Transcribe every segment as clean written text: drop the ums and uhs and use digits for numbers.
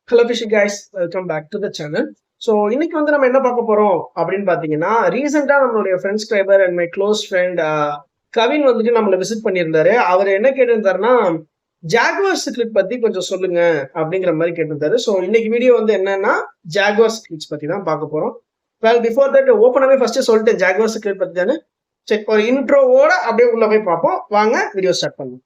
Hello fishy guys, welcome back to the channel. So இன்னைக்கு வந்து நம்ம என்ன பார்க்க போறோம் அப்படின்னு பார்த்தீங்கன்னா, ரீசெண்டாக நம்மளுடைய friend subscriber and my close friend Kavin வந்துட்டு நம்மளை விசிட் பண்ணியிருந்தாரு. அவர் என்ன கேட்டிருந்தாருன்னா, ஜாகுவார் சிக்லெட் பத்தி கொஞ்சம் சொல்லுங்க அப்படிங்கிற மாதிரி கேட்டிருந்தாரு. ஸோ இன்னைக்கு வீடியோ வந்து என்னன்னா, ஜாகுவார் சிக்லெட்ஸ் பத்தி தான் பார்க்க போறோம். வெல் பிஃபோர் தட் ஓப்பனாகவே ஃபர்ஸ்ட் சொல்லிட்டேன் ஜாகுவார் சிக்லெட் பத்தி தானே. சரி, ஒரு இன்ட்ரோவோட அப்படியே உள்ள போய் பார்ப்போம். வாங்க வீடியோ ஸ்டார்ட் பண்ணுவோம்.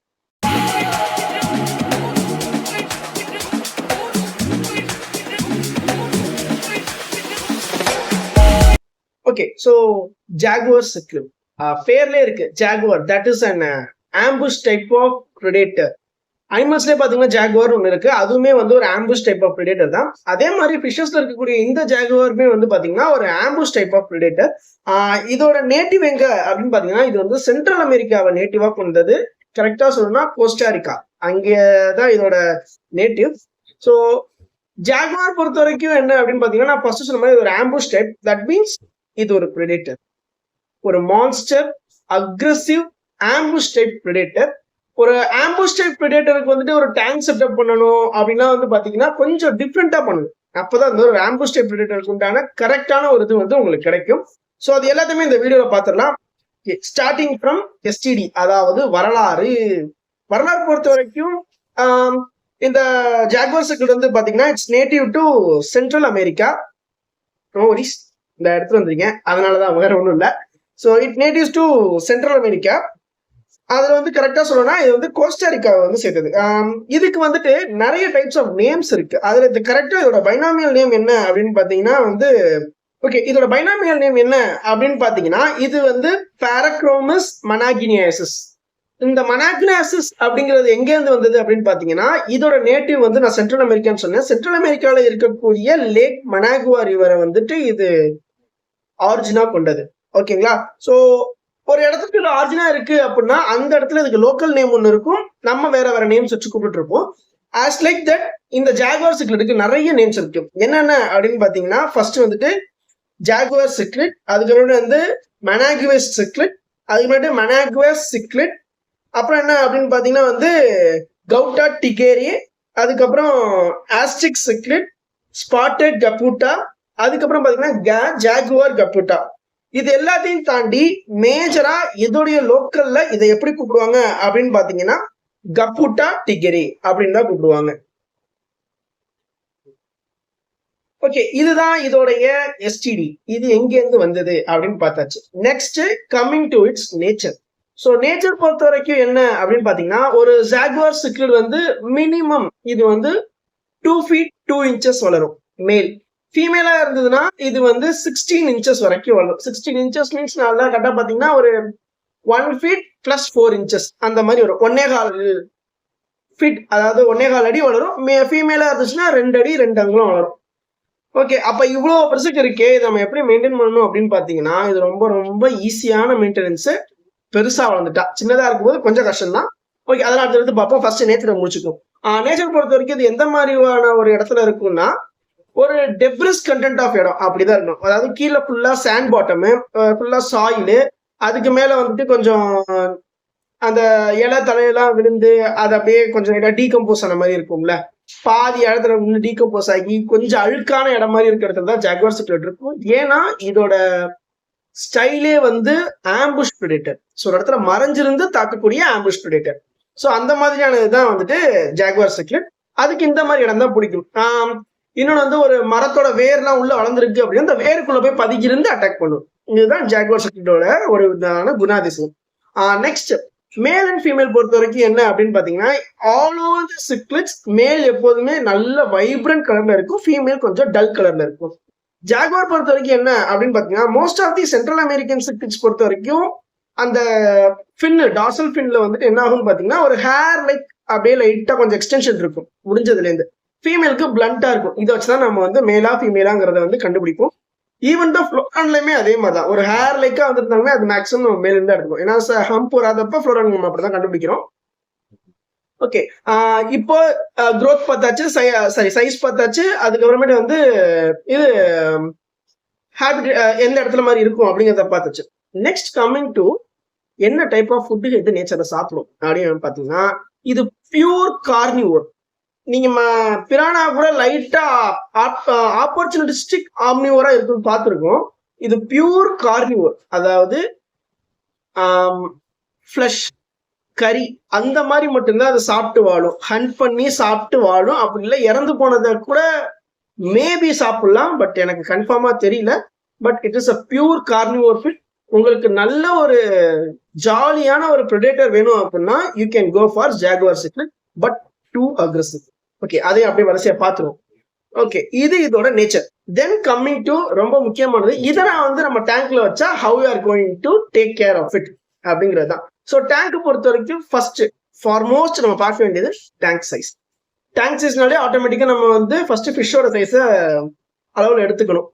ஓகே, ஸோ ஜாகுவார் சிக்லெட் பேர்லேயே இருக்கு jaguar, that is an ambush type of predator. அனிமல்ஸ்லேயே பார்த்தீங்கன்னா ஜாகுவார் ஒன்று இருக்கு, அதுவுமே வந்து ஒரு ஆம்புஷ் டைப் ஆஃப் ப்ரெடேட்டர் தான். அதே மாதிரி ஃபிஷஸ்ல இருக்கக்கூடிய இந்த ஜாகுவாருமே வந்து பார்த்தீங்கன்னா ஒரு ஆம்புஷ் டைப் ஆஃப் ப்ரெடேட்டர். இதோட நேட்டிவ் எங்க அப்படின்னு பார்த்தீங்கன்னா, இது வந்து சென்ட்ரல் அமெரிக்காவை நேட்டிவா கொண்டது. கரெக்டா சொல்லணும்னா கோஸ்டாரிக்கா, அங்கே தான் இதோட நேட்டிவ். ஸோ ஜாகுவார் பொறுத்த வரைக்கும் என்ன அப்படின்னு பார்த்தீங்கன்னா, நான் ஃபர்ஸ்ட் சொன்ன மாதிரி ஒரு ஆம்புஷ் டைப். தட் மீன்ஸ் இது ஒரு பிரெடேட்டர், ஒரு monster, aggressive ambush type predator. ஒரு ஆம்புஷ் டைப் பிரெடேட்டருக்கு வந்துட்டு ஒரு டேங்க் செட்டப் பண்ணணும் அப்படின்னா வந்து பாத்தீங்கன்னா கொஞ்சம் டிஃப்ரெண்டா பண்ணணும். அப்பதான் இந்த ஒரு ஆம்புஷ் டைப் பிரெடேட்டருக்கு உண்டான கரெக்டான ஒரு இது வந்து உங்களுக்கு கிடைக்கும். ஸோ அது எல்லாத்தையுமே இந்த வீடியோல பாத்துடலாம். ஸ்டார்டிங் ஃப்ரம் எஸ்டிடி, அதாவது வரலாறு பொறுத்த வரைக்கும் இந்த ஜாகுவார் சிக்லெட் வந்து பாத்தீங்கன்னா it's native to central America. இந்த இடத்துல வந்துருங்க, அதனாலதான் வேற ஒன்றும் இல்லை. So it natives to central America. அதுல வந்து கரெக்டா சொல்லணும்னா இது வந்து கோஸ்டாரிக்காவை வந்து சேர்த்தது. இதுக்கு வந்துட்டு நிறைய டைப்ஸ் ஆஃப் நேம்ஸ் இருக்கு. அதுல இது கரெக்டா இதோட பைனாமியல் நேம் என்ன அப்படின்னு பாத்தீங்கன்னா வந்து ஓகே, இதோட பைனாமியல் நேம் என்ன அப்படின்னு பாத்தீங்கன்னா, இது வந்து பாரக்ரோமஸ் மனாகினியாசிஸ். இந்த மனாகினியாசிஸ் அப்படிங்கிறது எங்க இருந்து வந்தது அப்படின்னு பாத்தீங்கன்னா, இதோட நேட்டிவ் வந்து நான் சென்ட்ரல் அமெரிக்கான்னு சொன்னேன். சென்ட்ரல் அமெரிக்கால இருக்கக்கூடிய லேக் மனாகுவா ரிவரை வந்துட்டு இது ஆரிஜினா கொண்டது. ஓகேங்களா? சோ ஒரு இடத்துக்கு ஆரிஜினா இருக்கு அப்படின்னா அந்த இடத்துல இதுக்கு லோக்கல் நேம் ஒன்று இருக்கும், நம்ம வேற வேற நேம்ஸ் வச்சு கூப்பிட்டு இருப்போம். ஆஸ் லைக் தட் இந்த ஜாகுவார் சிக்லெட்டுக்கு நிறைய நேம்ஸ் இருக்கு. என்னென்ன அப்படின்னு பாத்தீங்கன்னா, ஃபர்ஸ்ட் வந்துட்டு ஜாகுவார் சிக்லெட், அதுக்கப்புறம் வந்து மனாகுவேஸ் சிக்லெட், அதுக்கு முன்னாடி மனாகுவேஸ் சிக்லெட், அப்புறம் என்ன அப்படின்னு பாத்தீங்கன்னா வந்து கவுட்டா டிகேரி, அதுக்கப்புறம் ஆஸ்டிக் சிக்லெட், ஸ்பாட்டட் கபூட்டா, அதுக்கப்புறம் பாத்தீங்கன்னா ஜாகுவார் கபூட்டா. இது எல்லாத்தையும் தாண்டி மேஜரா இதோடைய லோக்கல்ல இதை எப்படி கூப்பிடுவாங்க அப்படின்னு பாத்தீங்கன்னா கபூட்டா டிகெரி அப்படின்னு தான் கூப்பிடுவாங்க. ஓகே, இதுதான் இதோடைய எஸ்டிடி. இது எங்க இருந்து வந்தது அப்படின்னு பார்த்தாச்சு. Next coming to it's nature. So nature பொறுத்த வரைக்கும் என்ன அப்படின்னு பாத்தீங்கன்னா, ஒரு ஜாகுவார் சிக்லெட் வந்து மினிமம் இது வந்து 2 feet 2 inches வளரும் மேல். ஃபீமேலா இருந்ததுன்னா இது வந்து 16 inches வரைக்கும் வளரும். 16 inches மீன்ஸ் நல்லா கரெக்டா பாத்தீங்கன்னா ஒரு 1 feet plus 4 inches அந்த மாதிரி வரும். 1.25 feet, அதாவது 1.25 அடி வளரும். ஃபீமேலா இருந்துச்சுன்னா 2 அடி 2 அங்குலம் வளரும். ஓகே, அப்ப இவ்வளவு பெருசுக்கு இருக்கே, இதை நம்ம எப்படி மெயின்டைன் பண்ணணும் அப்படின்னு பாத்தீங்கன்னா, இது ரொம்ப ரொம்ப ஈஸியான மெயின்டெனன்ஸ். பெருசா வளர்ந்துட்டா, சின்னதா இருக்கும்போது கொஞ்சம் கஷ்டம் தான். ஓகே, அதெல்லாம் அடுத்து பார்ப்போம். ஃபர்ஸ்ட் நேச்சரை முடிச்சுக்கும். நேச்சர் பொறுத்த வரைக்கும் இது எந்த மாதிரியான ஒரு இடத்துல இருக்கும்னா, ஒரு டெப்ரிஸ் கண்டென்ட் ஆஃப் இடம் அப்படிதான் இருக்கும். அதாவது கீழே ஃபுல்லா சாண்ட் பாட்டமு, ஃபுல்லா சாயிலு, அதுக்கு மேல வந்துட்டு கொஞ்சம் அந்த இலை தலையெல்லாம் விழுந்து அது அப்படியே கொஞ்சம் டீகம்போஸ் ஆன மாதிரி இருக்கும்ல, பாதி இடத்துல வந்து டீகம்போஸ் ஆகி கொஞ்சம் அழுக்கான இடம் மாதிரி இருக்கிற இடத்துல தான் ஜாகுவார் சிக்லெட் இருக்கும். ஏன்னா இதோட ஸ்டைலே வந்து ஆம்புஷ் பிரெடேட்டர். ஸோ ஒரு இடத்துல மறைஞ்சிருந்து தாக்கக்கூடிய ஆம்புஷ் பிரெடேட்டர். ஸோ அந்த மாதிரியான இதுதான் வந்துட்டு ஜாகுவார் சிக்லெட். அதுக்கு இந்த மாதிரி இடம் தான் பிடிக்கும். இன்னொன்று வந்து ஒரு மரத்தோட வேர்லாம் உள்ள வளர்ந்துருக்கு அப்படின்னா அந்த வேருக்குள்ள போய் பதுக்கிருந்து அட்டாக் பண்ணும். இதுதான் ஜாகுவார் சிக்லெட்டோட ஒரு விதமான குணாதிசயம். நெக்ஸ்ட் மேல் அண்ட் ஃபீமேல் பொறுத்த வரைக்கும் என்ன அப்படின்னு பாத்தீங்கன்னா, ஆல் ஓவர் தி சிக்லெட்ஸ் மேல் எப்போதுமே நல்ல வைப்ரண்ட் கலர்ல இருக்கும், ஃபீமேல் கொஞ்சம் டல் கலர்ல இருக்கும். ஜாகுவார் பொறுத்த வரைக்கும் என்ன அப்படின்னு பாத்தீங்கன்னா, most of the Central American cichlids பொறுத்த வரைக்கும் அந்த ஃபின், டார்சல் ஃபின்ல வந்துட்டு என்ன ஆகும்னு பாத்தீங்கன்னா ஒரு ஹேர் லைக் அப்படியே லைட்டா கொஞ்சம் எக்ஸ்டென்ஷன் இருக்கும் முடிஞ்சதுல இருந்து. ஃபீமேலுக்கு பிளண்டா இருக்கும். இதை வச்சுதான் நம்ம வந்து மேலா ஃபீமேலாங்கிறத வந்து கண்டுபிடிப்போம். ஈவன் தான் ஃப்ளோரான்லயுமே அதே மாதிரி தான். ஒரு ஹேர் லைக்கா வந்துருந்தாலுமே அது மேக்ஸிமம் நம்ம மேல இருந்தா எடுத்துக்கும். ஏன்னா ஹம்ப் வராதப்ப ஃப்ளோரான் நம்ம அப்படிதான் கண்டுபிடிக்கிறோம். ஓகே, இப்போ க்ரோத் பார்த்தாச்சு, சைஸ் பார்த்தாச்சு, அதுக்கப்புறமேட்டு வந்து இது ஹேபிட் எந்த இடத்துல மாதிரி இருக்கும் அப்படிங்கிறத பார்த்தாச்சு. நெக்ஸ்ட் கம்மிங் டு என்ன டைப் ஆஃப் ஃபுட்டு எது நேச்சரை சாப்பிடும் அப்படின்னு பாத்தீங்கன்னா, இது பியூர் கார்னிவோர். நீங்க பிரானா கூட லைட்டா ஆப்பர்ச்சுனிட்டிஸ்டிக் ஆம்னிவோரா இருக்குன்னு பார்த்துருக்கோம். இது பியூர் கார்னிவோர், அதாவது ஃப்ளஷ் கறி அந்த மாதிரி மட்டும்தான் அதை சாப்பிட்டு வாழும். ஹண்ட் பண்ணி சாப்பிட்டு வாழும். அப்படி இல்லை இறந்து போனதை கூட மேபி சாப்பிடலாம், பட் எனக்கு கன்ஃபார்மா தெரியல. But it is a pure carnivore fish. உங்களுக்கு நல்ல ஒரு ஜாலியான ஒரு ப்ரெடேட்டர் வேணும் அப்படின்னா you can go for jaguar cichlid, but too aggressive. Okay, அதையும் அப்படியே வரிசையா பார்த்துருவோம். ஓகே, இது இதோட நேச்சர். தென் கம்மிங் டு ரொம்ப முக்கியமானது, இதை நான் நம்ம டேங்க்ல வச்சா how you are going to take care of it அப்படிங்கிறது தான். ஸோ டேங்க் பொறுத்த வரைக்கும் ஃபர்ஸ்ட் ஃபார்மோஸ்ட் நம்ம பார்க்க வேண்டியது டேங்க் சைஸ். டேங்க் சைஸ்னாலே ஆட்டோமேட்டிக்கா நம்ம ஃபர்ஸ்ட் ஃபிஷ்ஷோட சைஸை அளவில் எடுத்துக்கணும்.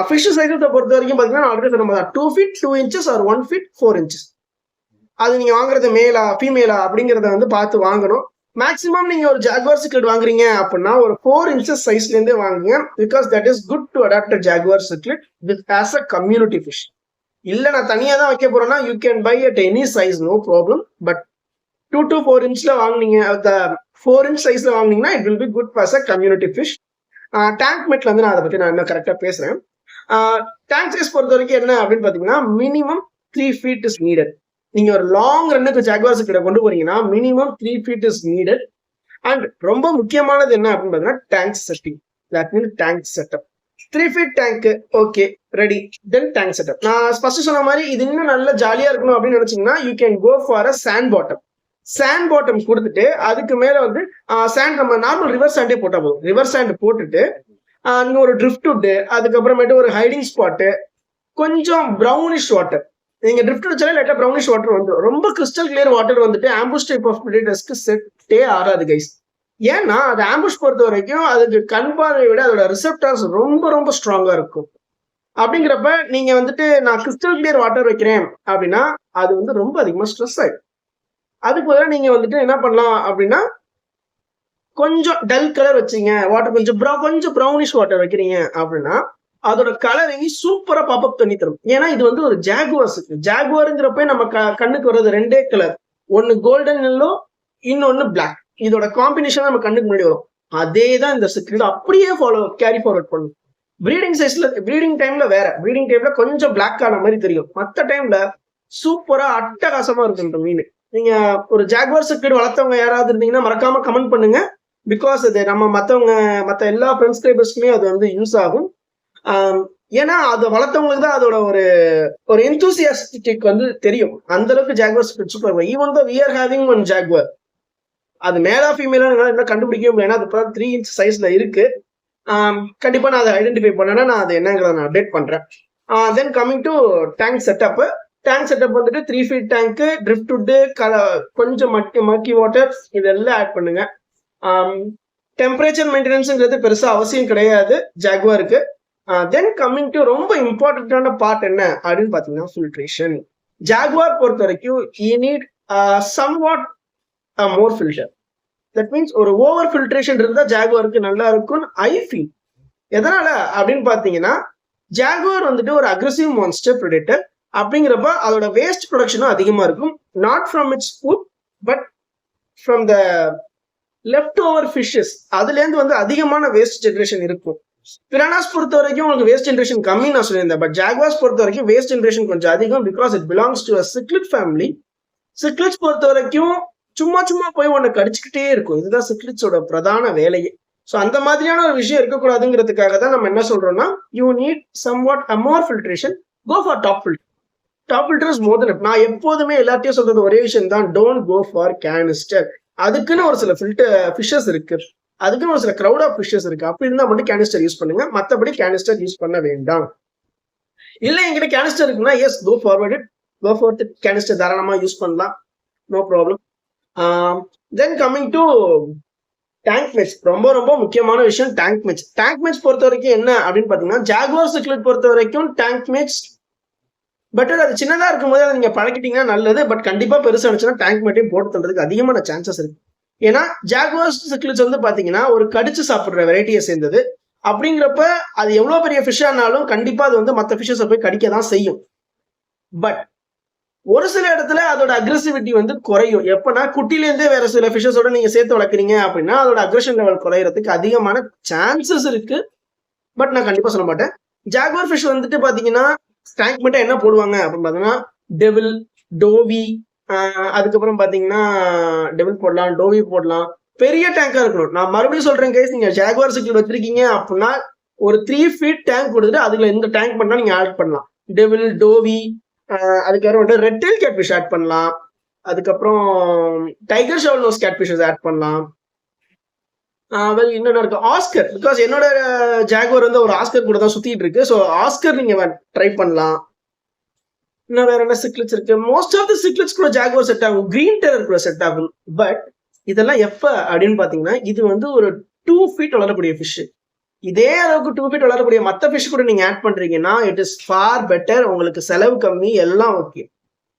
ஃபிஷ் சைஸை பொறுத்த வரைக்கும் பார்த்தீங்கன்னா ஆல்ரெடி சொன்ன 2 feet 2 inches R 1 feet 4 inches. அது நீங்க வாங்குறது மேலா ஃபீமேலா அப்படிங்கிறத பார்த்து வாங்கணும். மேக்ஸிமம் நீங்க ஒரு ஜாகுவார் சிக்லெட் வாங்குறீங்க அப்படின்னா ஒரு 4 inches சைஸ்ல இருந்தே வாங்குங்க. Because that is good to adapt jaguar cichlid with as a community fish. இல்ல நான் தனியா தான் வைக்க போறேன்னா you can buy at any size, no problem. But 2 to 4 inchல வாங்குனீங்க, 4 inch சைஸ்ல வாங்குனீங்கன்னா it will be good as a community fish. Tank மெட்ல நான் அதை பத்தி நான் இன்னும் கரெக்டா பேசுறேன். டேங்க் சைஸ் பொறுத்த வரைக்கும் என்ன அப்படின்னு பாத்தீங்கன்னா மினிமம் 3 feet இஸ் நீடட். நீங்க ஒரு லாங் ரன்னுக்கு ஜாகுவார் சிக்லெட் கொண்டு போறீங்கன்னா minimum 3 feet is needed. And ரொம்ப முக்கியமானது என்ன அப்படின்னு பாத்தீங்கன்னா tank setting, that mean tank setup. 3 feet tank okay ready, then tank setup. நான் ஃபர்ஸ்ட் சொன்ன மாதிரி இது இன்னும் நல்ல ஜாலியா இருக்கணும் அப்படின்னு நினைச்சீங்கன்னா you can go for a sand bottom. Sand bottom கொடுத்துட்டு அதுக்கு மேல சாண்ட் நம்ம நார்மல் ரிவர் சாண்டே போட்டா போதும். ரிவர் சாண்ட் போட்டுட்டு நீங்க ஒரு ட்ரிஃப்ட் வுட், அதுக்கப்புறமேட்டு ஒரு ஹைடிங் ஸ்பாட்டு, கொஞ்சம் ப்ரௌனிஷ் வாட்டர். நீங்க ட்ரிஃப்ட் வச்சாலே லைட்டா ப்ரௌனிஷ் வாட்டர் வந்துடும். ரொம்ப crystal clear water ambush type of ப்ரெடேட்டர்ஸ்க்கு செட்டே ஆகாது கைஸ். ஏன்னா அது ஆம்புஷ் பொறுத்த வரைக்கும் அதுக்கு கண் பார்வையை விட அதோட ரிசெப்டார்ஸ் ரொம்ப ரொம்ப ஸ்ட்ராங்கா இருக்கும். அப்படிங்கிறப்ப நீங்க நான் கிறிஸ்டல் கிளியர் வாட்டர் வைக்கிறேன் அப்படின்னா அது ரொம்ப அதிகமா ஸ்ட்ரெஸ் ஆயிடும். அதுக்கு பதிலாக நீங்க என்ன பண்ணலாம் அப்படின்னா கொஞ்சம் டல் கலர் வச்சீங்க, வாட்டர் கொஞ்சம் ப்ரௌனிஷ் வாட்டர் வைக்கிறீங்க அப்படின்னா அதோட கலரிங் சூப்பரா பாப்அப் பண்ணி தரும். ஏன்னா இது ஒரு ஜாகுவாருங்கிறப்ப நம்ம கண்ணுக்கு வர்றது 2 கலர், ஒன்னு கோல்டன் எல்லோ, இன்னொன்னு பிளாக். இதோட காம்பினேஷன் நம்ம கண்ணுக்கு முன்னாடி வரும். அதே தான் இந்த சிக்லெட் அப்படியே கேரி ஃபார்வர்ட் பண்ணும். ப்ரீடிங் டைம்ல வேற, ப்ரீடிங் டைம்ல கொஞ்சம் பிளாக் ஆன மாதிரி தெரியும். மற்ற டைம்ல சூப்பரா அட்டகாசமா இருக்கும் இந்த மீன். நீங்க ஒரு ஜாகுவார் சிக்லெட் வளர்த்தவங்க யாராவது இருந்தீங்கன்னா மறக்காம கமெண்ட் பண்ணுங்க. பிகாஸ் அது நம்ம மற்ற எல்லா ஃப்ரெண்ட்ஸ்கிரைபர்ஸ்க்குமே அது யூஸ் ஆகும். ஏன்னா அதை வளர்த்தவங்களுக்கு தான் அதோட ஒரு எந்தூசியாஸ்டிக் தெரியும். அந்த அளவுக்கு jaguar cichlid super. Even though we are having one jaguar, அது மேலா ஃபீமேலா என்ன கண்டுபிடிக்க முடியும். அது 3 inch சைஸ்ல இருக்கு. கண்டிப்பா நான் அதை ஐடென்டிஃபை பண்ணேன்னா நான் அது என்னங்கிறத நான் அப்டேட் பண்றேன். தென் coming to tank setup. Tank setup 3 feet tank, drift would, கொஞ்சம் மக்கி வாட்டர் இதெல்லாம் ஆட் பண்ணுங்க. டெம்பரேச்சர் மெயின்டெனன்ஸ்ங்கிறது பெருசா அவசியம் கிடையாது ஜாகுவாருக்கு. தென் கம்மிங் டு ரொம்ப இம்பார்ட்டன்டான பார்ட் என்ன அப்படின்னு பாத்தீங்கன்னா ஃபில்ட்ரேஷன். ஜாகுவார் பொறுத்த வரைக்கும் you need somewhat more filter. That means ஒரு ஓவர் ஃபில்ட்ரேஷன் இருந்தா ஜாகுவாருக்கு நல்லா இருக்கும்னு ஐ ஃபீல். எதனால அப்படின்னு பாத்தீங்கன்னா ஜாகுவார் ஒரு அக்ரெசிவ் மான்ஸ்டர் ப்ரெடேட்டர். அப்படிங்கிறப்ப அதோட வேஸ்ட் ப்ரொடக்ஷனும் அதிகமா இருக்கும். Not from its food but from the left over fishes. அதுல இருந்து அதிகமான வேஸ்ட் ஜென்ரேஷன் இருக்கும். பிரானாஸ் பொறுத்த வரைக்கும் உங்களுக்கு வேஸ்ட் ஜென்ரேஷன் கம்மி நான் சொல்லியிருந்தேன். பட் ஜாகுவார்ஸ் பொறுத்த வரைக்கும் வேஸ்ட் ஜென்ரேஷன் கொஞ்சம் அதிகம். Because it belongs to a cichlid family. Cichlids பொறுத்த வரைக்கும் சும்மா போய் ஒன்னு கடிச்சுக்கிட்டே இருக்கும். இதுதான் சிக்லெட்ஸோட பிரதான வேலையே. ஸோ அந்த மாதிரியான ஒரு விஷயம் இருக்கக்கூடாதுங்கிறதுக்காக தான் நம்ம என்ன சொல்றோம்னா you need somewhat a more filtration, go for top filter. Top filter is more then. நான் எப்போதுமே எல்லாத்தையும் சொல்றது ஒரே விஷயம் தான், டோன்ட் கோ ஃபார் கேனிஸ்டர். அதுக்குன்னு ஒரு சில ஃபிஷஸ் இருக்கு, அதுக்குன்னு ஒரு சில கிரௌட் ஆஃப் ஃபிஷஸ் இருக்கு. அப்படி இருந்தா மட்டும் கேனிஸ்டர் யூஸ் பண்ணுங்க, மற்றபடி கேனிஸ்டர் யூஸ் பண்ண வேண்டாம். இல்ல எங்கிட்ட கேனிஸ்டர் இருக்குன்னா எஸ் கோ ஃபார்வர்ட் கேனிஸ்டர் தாராளமா யூஸ் பண்ணலாம், no problem. Then coming to tank mates. ரொம்ப ரொம்ப முக்கியமான விஷயம் டேங்க் மேட்ச். டேங்க் மேட்ச் பொறுத்த வரைக்கும் என்ன அப்படின்னு பாத்தீங்கன்னா ஜாகுவார் சிக்லெட் பொறுத்த வரைக்கும் டேங்க் மேட்ச் பெட்டர். அது சின்னதா இருக்கும் போது அதை நீங்க பழக்கிட்டீங்கன்னா நல்லது. பட் கண்டிப்பா பெருசா இருந்துச்சுன்னா டேங்க் மேட்டையும் போட்டு தள்ளுறதுக்கு அதிகமான சான்சஸ் இருக்கு. ஏன்னா ஜாகுவார் சிக்லெட்ஸ் பாத்தீங்கன்னா ஒரு கடிச்சு சாப்பிடுற வெரைட்டியை சேர்ந்தது. அப்படிங்கிறப்ப அது எவ்வளவு பெரிய ஃபிஷ் ஆனாலும் கண்டிப்பா அது மற்ற ஃபிஷஸை போய் கடிக்க தான் செய்யும். பட் ஒரு சில இடத்துல அதோட அக்ரெசிவிட்டி வந்து குறையும். எப்பனா குட்டிலேருந்தே வேற சில ஃபிஷஸோட நீங்க சேர்த்து வளர்க்குறீங்க அப்படின்னா அதோட அக்ரெஷன் லெவல் குறையறதுக்கு அதிகமான சான்சஸ் இருக்கு. பட் நான் கண்டிப்பா சொல்ல மாட்டேன். ஜாகுவார் ஃபிஷ் வந்துட்டு பாத்தீங்கன்னா டேங்க் மட்டும் என்ன போடுவாங்க அப்படின்னு பாத்தீங்கன்னா டெவில், டோவி, அதுக்கப்புறம் பாத்தீங்கன்னா டெவில் போடலாம், டோவி போடலாம். பெரிய டேங்கா இருக்கணும். நான் மறுபடியும் சொல்றேன் கைஸ், நீங்க ஜாகுவார் சிக்கிள் வச்சிருக்கீங்க அப்படின்னா ஒரு 3 feet டேங்க் கொடுத்துட்டு அதுல இந்த டேங்க் பண்ணா நீங்க ஆட் பண்ணலாம். டெவில், டோவி, அதுக்கப்புறம் வந்து ரெட் டெயில் கேட்ஃபிஷ் ஆட் பண்ணலாம். அதுக்கப்புறம் டைகர் ஷவல் நோஸ் கேட்ஃபிஷஸ் ஆட் பண்ணலாம். இன்னொன்று இருக்கு ஆஸ்கர். பிகாஸ் என்னோட ஜாகுவார் வந்து ஒரு ஆஸ்கர் கூட தான் சுத்திட்டு இருக்கு. ஸோ ஆஸ்கர் நீங்க ட்ரை பண்ணலாம். இன்னும் வேற என்ன சிக்லெட்ஸ் இருக்கு? மோஸ்ட் ஆஃப் த சிக்லெட்ஸ் கூட ஜாகுவார் செட் ஆகும், கிரீன் டெரர் கூட செட் ஆகும். பட் இதெல்லாம் எப்ப அப்படின்னு பாத்தீங்கன்னா இது வந்து ஒரு 2 feet வளரக்கூடிய ஃபிஷ். இதே அளவுக்கு 2 feet வளரக்கூடிய மற்ற ஃபிஷ் கூட நீங்க ஆட் பண்றீங்கன்னா இட் இஸ் ஃபார் பெட்டர். உங்களுக்கு செலவு கம்மி, எல்லாம் ஓகே.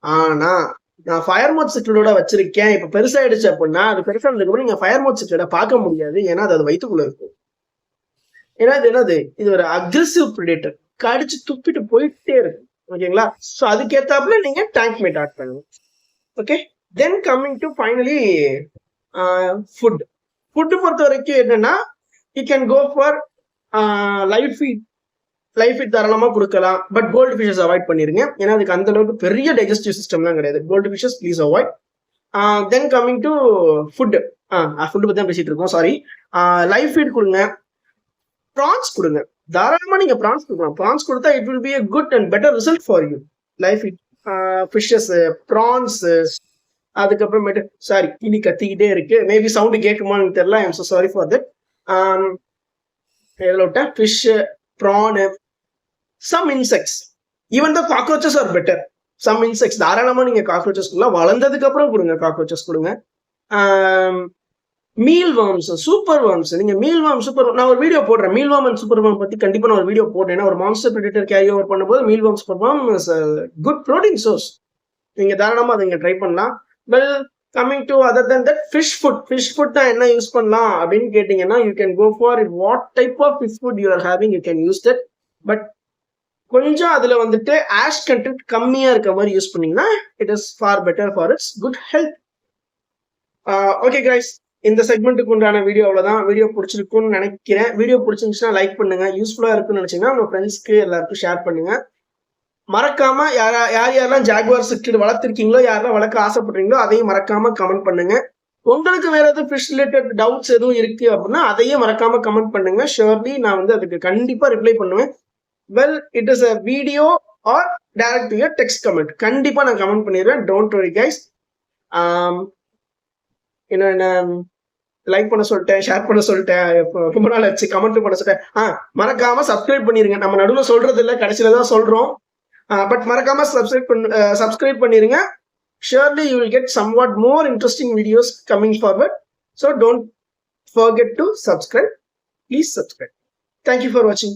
ஆனா நான் ஃபயர் மோட் சிக்லோட வச்சிருக்கேன், இப்ப பெருசாயிடுச்சு அப்படின்னா அது பெருசானதுக்கு நீங்க ஃபயர் மோட் சிக்லோட பார்க்க முடியாது. ஏன்னா அது வயிற்றுக்குள்ள இருக்கும். ஏன்னா இது என்னது, இது ஒரு அக்ரெசிவ் பிரெடேட்டர், கடிச்சு துப்பிட்டு போயிட்டே இருக்கு. ஓகேங்களா? ஸோ அதுக்கேத்தாப்புல நீங்க டேங்க் மேட் ஆட் பண்ணுங்க. Okay, then coming to finally food. Food பொறுத்த வரைக்கும் என்னன்னா you can go for live feed. Live feed தாராளமா கொடுக்கலாம். பட் கோல்டு ஃபிஷஸ் அவாய்ட் பண்ணிருங்க. ஏன்னா அதுக்கு அந்த அளவுக்கு பெரிய டைஜஸ்டிவ் சிஸ்டம்லாம் கிடையாது. Gold fishes please avoid. Then coming to food. Food பத்தி தான் பேசிட்டு இருக்கோம், சாரி. லைவ் ஃபீட் கொடுங்க, ப்ரான்ஸ் கொடுங்க. தாராளமா நீங்க ப்ரான்ஸ் கொடுக்கலாம். ப்ரான்ஸ் கொடுத்தா it will be a good and better result for you. Live feed, fishes, prawns, அதுக்கப்புறமேட்டு சாரி இனி கத்திக்கிட்டே இருக்கு, மேபி சவுண்டு கேட்குமான்னு தெரியல. I am so sorry for that. எதில் விட்டேன்? Fish, prawn, some insects, even the cockroaches are better. Some insects தாராளமா நீங்க காக்ரோச்சஸ் கொடுக்கலாம். வளர்ந்ததுக்கு அப்புறம் கொடுங்க, காக்ரோச்சஸ் கொடுங்க. Meal worms, super worms. நீங்க மீல் வார்ம், சூப்பர், நான் ஒரு வீடியோ போடுறேன் meal warm and super warm பத்தி. கண்டிப்பா நான் ஒரு வீடியோ போடுறேன். ஒரு மான்ஸ்டர் பிரெடேட்டர் கேரி ஓவர் பண்ணும்போது meal warm, super warm is good protein source. நீங்க தாராளமா அதை நீங்க ட்ரை பண்ணலாம். Well, coming to other then that fish food. Fish food தான் என்ன யூஸ் பண்ணலாம் அப்படின்னு கேட்டீங்கன்னா you can go for what type of fish food you are having, you can use that. But கொஞ்சம் அதுல வந்துட்டு ஆஷ் கண்டென்ட் கம்மியா இருக்க மாதிரி யூஸ் பண்ணீங்கன்னா it is for better for it's good health. Okay guys, இந்த செக்மெண்ட்டுக்கு உண்டான வீடியோ அவ்வளவுதான். வீடியோ பிடிச்சிருக்குன்னு நினைக்கிறேன். வீடியோ பிடிச்சிருந்துச்சுன்னா லைக் பண்ணுங்க. யூஸ்ஃபுல்லா இருக்குன்னு நினைச்சீங்கன்னா உங்க ஃப்ரெண்ட்ஸ்க்கு எல்லாருக்கும் ஷேர் பண்ணுங்க. மறக்காம யாரெல்லாம் ஜாகுவார் சிக்லெட் வளர்த்திருக்கீங்களோ, யாரெல்லாம் வளர்க்க ஆசைப்படுறீங்களோ அதையும் மறக்காம கமெண்ட் பண்ணுங்க. உங்களுக்கு வேற எதுவும் ஃபிஷ் ரிலேட்டட் டவுட்ஸ் எதுவும் இருக்கு அப்படின்னா அதையும் மறக்காம கமெண்ட் பண்ணுங்க. ஷுவர்லி நான் வந்து அதுக்கு கண்டிப்பா ரிப்ளை பண்ணுவேன். Well, it is a video R direct to your text comment. கண்டிப்பா நான் கமெண்ட் பண்ணிடுவேன். Don't worry guys. என்ன லைக் பண்ண சொல்லிட்டேன், ஷேர் பண்ண சொல்லிட்டேன், ரொம்ப நாள் ஆச்சு கமெண்ட் பண்ண சொல்லிட்டேன். மறக்காம சப்ஸ்கிரைப் பண்ணிருங்க. நம்ம நடுவில் சொல்றது இல்லை, கடைசியில தான் சொல்றோம். பட் மறக்காம சப்ஸ்கிரைப் பண்ணிருங்க. Surely you will get somewhat more interesting videos coming forward. So don't forget to subscribe. Please subscribe. Thank you for watching.